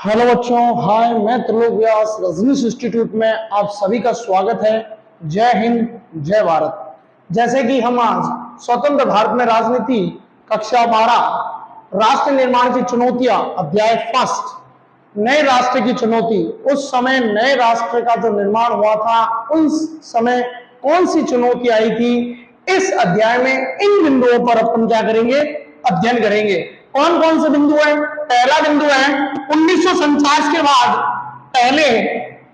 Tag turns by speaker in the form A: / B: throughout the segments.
A: Hello बच्चों, हाय। मैं त्रिलोक व्यास Rajneesh institute में आप सभी का स्वागत है। जय हिंद, जय भारत। जैसे कि हम आज स्वतंत्र भारत में राजनीति कक्षा 12 राष्ट्र निर्माण की चुनौतियां अध्याय फर्स्ट नए राष्ट्र की चुनौती, उस समय नए राष्ट्र का जो निर्माण हुआ था उस समय कौन सी चुनौती आई थी, इस अध्याय में इन बिंदुओं पर अपन क्या करेंगे, अध्ययन करेंगे। कौन कौन से बिंदु है? पहला बिंदु है 1947 के बाद पहले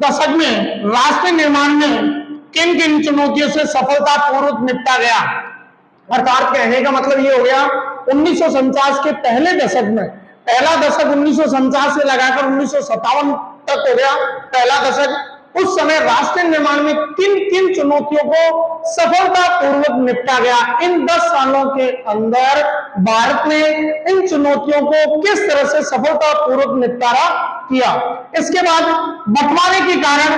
A: दशक में राष्ट्र निर्माण में किन किन चुनौतियों से सफलतापूर्वक निपटा गया। अर्थात कहने का मतलब ये हो गया 1947 के पहले दशक में, पहला दशक 1947 से लगाकर 1957 तक हो गया पहला दशक। उस समय राष्ट्र निर्माण में किन किन चुनौतियों को सफलतापूर्वक निपटा गया, इन 10 सालों के अंदर भारत ने इन चुनौतियों को किस तरह से सफलतापूर्वक निपटारा किया। इसके बाद बंटवारे के कारण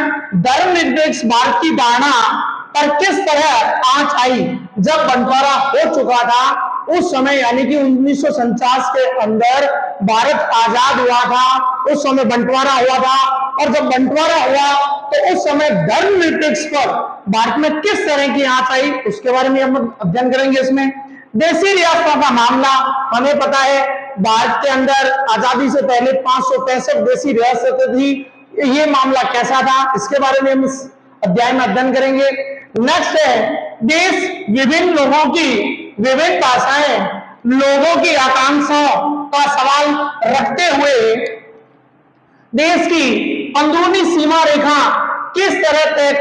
A: धर्मनिरपेक्ष भारत की धारणा पर किस तरह आंच आई। जब बंटवारा हो चुका था उस समय, यानी कि 1947 के अंदर भारत आजाद हुआ था, उस समय बंटवारा हुआ था, और जब बंटवारा हुआ तो उस समय धर्मनिरपेक्ष पर भारत में किस तरह की आंच आई, उसके बारे में हम अध्ययन करेंगे। इसमें देशी रियासतों का मामला, हमें पता है भारत के अंदर आजादी से पहले 565 देशी रियासतें थी। ये मामला कैसा था, इसके बारे में हम इस अध्याय में अध्ययन करेंगे। नेक्स्ट है देश विभिन्न लोगों की विभिन्न भाषाएं, लोगों की आकांक्षाओं का सवाल रखते हुए देश की अंदरूनी सीमा रेखा किस तरह तय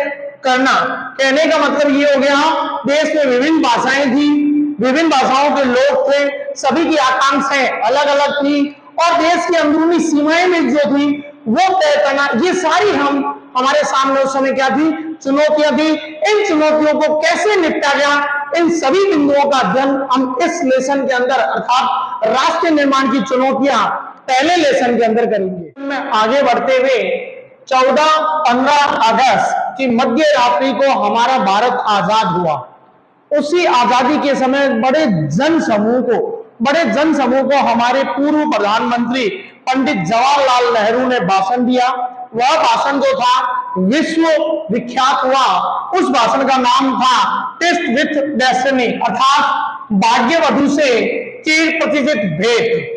A: करना। कहने का मतलब ये हो गया देश में विभिन्न भाषाएं थी, विभिन्न भाषाओं के लोग थे, सभी की आकांक्षाएं अलग अलग थी, और देश की अंदरूनी सीमाएं में जो थी वो तय करना, ये सारी हमारे सामने उस समय क्या थी, चुनौतियां थी। इन चुनौतियों को कैसे निपटा गया, इन सभी बिंदुओं का अध्ययन हम इस लेसन के अंदर, अर्थात राष्ट्र निर्माण की चुनौतियां पहले लेसन के अंदर करेंगे। में आगे बढ़ते हुए 14-15 अगस्त की मध्य रात्रि को हमारा भारत आजाद हुआ। उसी आजादी के समय बड़े जनसमूह को हमारे पूर्व प्रधानमंत्री पंडित जवाहरलाल नेहरू ने भाषण दिया। वह भाषण जो था विश्व विख्यात हुआ। उस भाषण का नाम था टेस्ट विथ डेस्टिनी, अर्थात भाग्यवधु से चिर प्रतिष्ठित भेंट।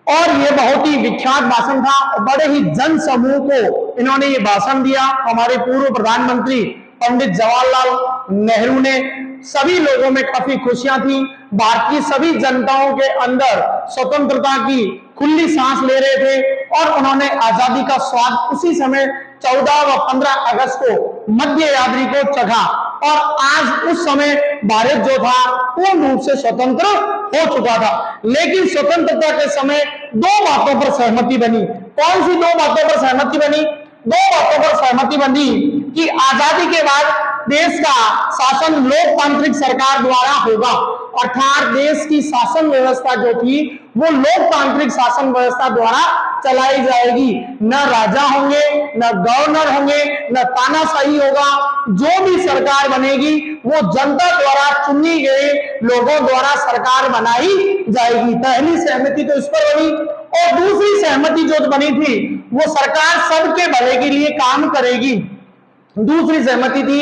A: और यह बहुत ही विख्यात भाषण था, बड़े ही जन समूह को इन्होंने ये भाषण दिया। हमारे पूर्व प्रधानमंत्री पंडित जवाहरलाल नेहरू ने, सभी लोगों में काफी खुशियां थी। भारत की सभी जनताओं के अंदर स्वतंत्रता की खुली सांस ले रहे थे, और उन्होंने आजादी का स्वाद उसी समय 14 व 15 अगस्त को मध्य रात्रि को चखा। और आज उस समय भारत जो था पूर्ण रूप से स्वतंत्र हो चुका था। लेकिन स्वतंत्रता के समय दो बातों पर सहमति बनी। कौन सी दो बातों पर सहमति बनी? दो बातों पर सहमति बनी कि आजादी के बाद देश का शासन लोकतांत्रिक सरकार द्वारा होगा, अर्थात देश की शासन व्यवस्था जो थी वो लोकतांत्रिक शासन व्यवस्था द्वारा चलाई जाएगी। न राजा होंगे, न गवर्नर होंगे, न तानाशाही होगा। जो भी सरकार बनेगी वो जनता द्वारा चुनी गए लोगों द्वारा सरकार बनाई जाएगी। पहली सहमति तो इस पर बनी। और दूसरी सहमति जो बनी थी वो सरकार सबके भले के लिए काम करेगी। दूसरी सहमति थी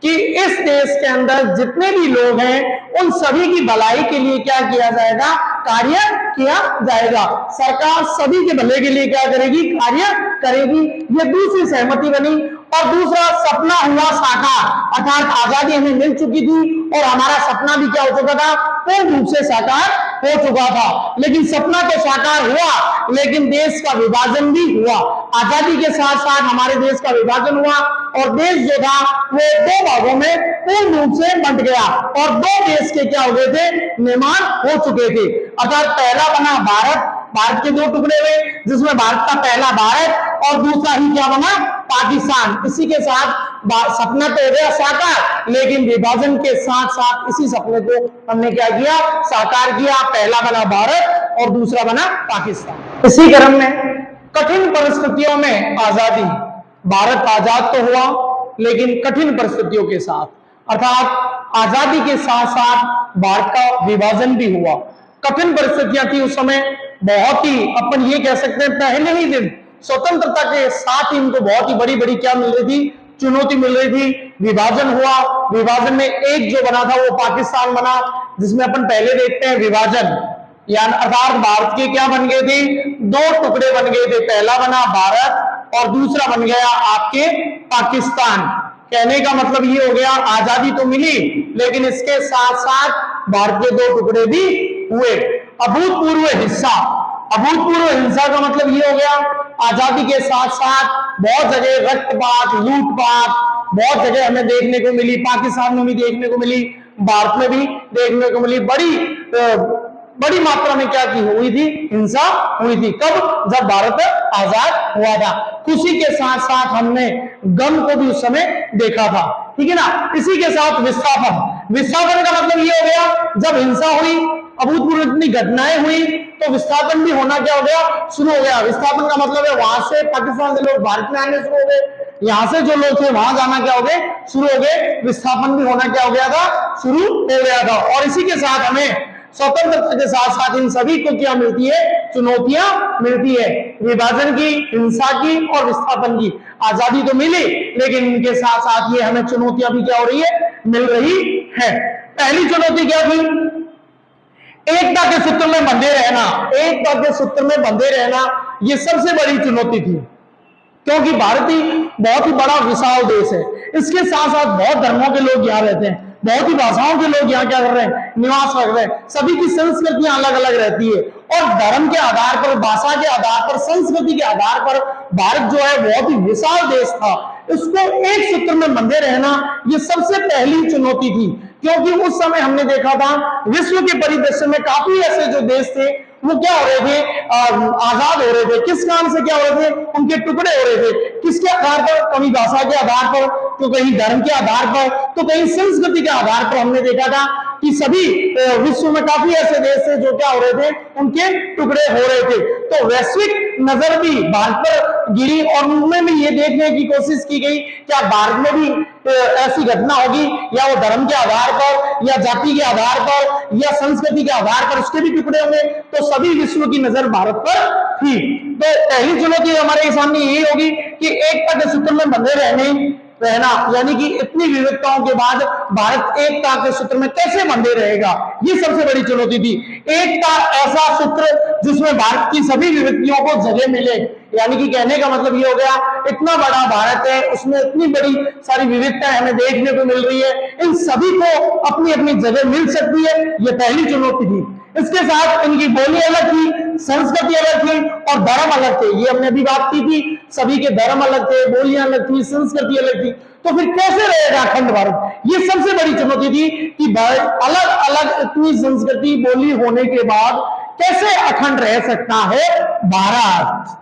A: कि इस देश के अंदर जितने भी लोग हैं उन सभी की भलाई के लिए क्या किया जाएगा, कार्य किया जाएगा। सरकार सभी के भले के लिए क्या करेगी, कार्य करेगी। ये दूसरी सहमति बनी। और दूसरा सपना हुआ साकार, अर्थात आजादी हमें मिल चुकी थी और हमारा सपना भी क्या हो चुका था, पूर्ण रूप से साकार हो चुका था। लेकिन सपना तो साकार हुआ, लेकिन देश का विभाजन भी हुआ। आजादी के साथ साथ हमारे देश का विभाजन हुआ और देश जो था वो दो भागों में पूर्ण रूप से बंट गया, और दो देश के क्या हो गए थे, निर्माण हो चुके थे। अर्थात पहला बना भारत, भारत के दो टुकड़े हुए जिसमें भारत का पहला भारत और दूसरा ही क्या बना, पाकिस्तान। इसी के साथ सपना तो हो गया साकार, लेकिन विभाजन के साथ साथ इसी सपने को हमने क्या किया, साकार किया। पहला बना भारत और दूसरा बना पाकिस्तान। इसी क्रम में कठिन परिस्थितियों में आजादी, भारत आजाद तो हुआ लेकिन कठिन परिस्थितियों के साथ, अर्थात आजादी के साथ साथ भारत का विभाजन भी हुआ। कठिन परिस्थितियां थी उस समय, बहुत ही अपन ये कह सकते हैं पहले ही दिन स्वतंत्रता के साथ ही इनको बहुत ही बड़ी बड़ी क्या मिल रही थी, चुनौती मिल रही थी। विभाजन हुआ, विभाजन में एक जो बना था वो पाकिस्तान बना, जिसमें अपन पहले देखते हैं विभाजन यानी अर्थात भारत के क्या बन गए थे, दो टुकड़े बन गए थे, पहला बना भारत और दूसरा बन गया आपके पाकिस्तान। कहने का मतलब ये हो गया आजादी तो मिली लेकिन इसके साथ साथ भारत के दो टुकड़े भी हुए। अभूतपूर्व हिस्सा, अभूतपूर्व हिंसा का मतलब ये हो गया आजादी के साथ साथ बहुत जगह रक्तपात, लूटपाट बहुत जगह हमें देखने को मिली, पाकिस्तान में भी देखने को मिली, भारत में भी देखने को मिली। बड़ी मात्रा में क्या की हुई थी, हिंसा हुई थी। कब? जब भारत आजाद हुआ था। खुशी के साथ साथ हमने गम को भी उस समय देखा था, ठीक है ना। इसी के साथ विस्थापन, विस्थापन का मतलब ये हो गया जब हिंसा हुई, अभूतपूर्व इतनी घटनाएं हुई तो विस्थापन भी होना क्या हो गया, शुरू हो गया। विस्थापन का मतलब है वहां से पाकिस्तान से लोग भारत में आने शुरू हो गए, यहां से जो लोग थे वहां जाना क्या हो गए, शुरू हो गए। विस्थापन भी होना क्या हो गया था, शुरू हो गया था। और इसी के साथ हमें स्वतंत्रता के साथ साथ इन सभी को क्या मिलती है, चुनौतियां मिलती है। विभाजन की, हिंसा की और विस्थापन की। आजादी तो मिली लेकिन इनके साथ साथ ये हमें चुनौतियां भी क्या हो रही है, मिल रही है। पहली चुनौती क्या थी, एकता के सूत्र में बंधे रहना। एकता के सूत्र में बंधे रहना ये सबसे बड़ी चुनौती थी, क्योंकि भारत ही बहुत ही बड़ा विशाल देश है। इसके साथ साथ बहुत धर्मों के लोग यहाँ रहते हैं, बहुत ही भाषाओं के लोग यहाँ क्या कर रहे हैं, निवास कर रहे हैं। सभी की संस्कृतियां अलग अलग रहती है और धर्म के आधार पर, भाषा के आधार पर, संस्कृति के आधार पर भारत जो है बहुत ही विशाल देश था। इसको एक सूत्र में बंधे रहना ये सबसे पहली चुनौती थी, क्योंकि उस समय हमने देखा था विश्व के परिदृश्य में काफी ऐसे जो देश थे वो क्या हो रहे थे, आजाद हो रहे थे। किस कारण से क्या हो रहे थे, उनके टुकड़े हो रहे थे। किसके आधार पर, कभी भाषा के आधार पर, तो कहीं धर्म के आधार पर, तो कहीं संस्कृति के आधार पर। हमने देखा था कि सभी विश्व में काफी ऐसे देश थे जो क्या हो रहे थे, उनके टुकड़े हो रहे थे। तो वैश्विक नजर भी भारत पर गिरी और उनमें भी ये देखने की कोशिश की गई क्या भारत में भी ऐसी घटना होगी, या वो धर्म के आधार पर या जाति के आधार पर या संस्कृति के आधार पर उसके भी टुकड़े होंगे। तो सभी विश्व की नजर भारत पर थी। तो पहली चुनौती हमारे सामने यही होगी कि एकता के सूत्र में बंधे रहना, यानी कि इतनी विविधताओं के बाद भारत एकता के सूत्र में कैसे बंधे रहेगा, ये सबसे बड़ी चुनौती थी। एकता ऐसा सूत्र जिसमें भारत की सभी विविधताओं को जगह मिले, यानी कि कहने का मतलब ये हो गया इतना बड़ा भारत है, उसमें इतनी बड़ी सारी विविधताएं हमें देखने को मिल रही है, इन सभी को अपनी अपनी जगह मिल सकती है, ये पहली चुनौती थी। इसके साथ इनकी बोली अलग थी, संस्कृति अलग थी और धर्म अलग थे। ये हमने अभी बात की थी, सभी के धर्म अलग थे, बोलियां अलग थी, संस्कृति अलग थी। तो फिर कैसे रहेगा अखंड भारत, ये सबसे बड़ी चुनौती थी कि अलग अलग इतनी संस्कृति बोली होने के बाद कैसे अखंड रह सकता है भारत।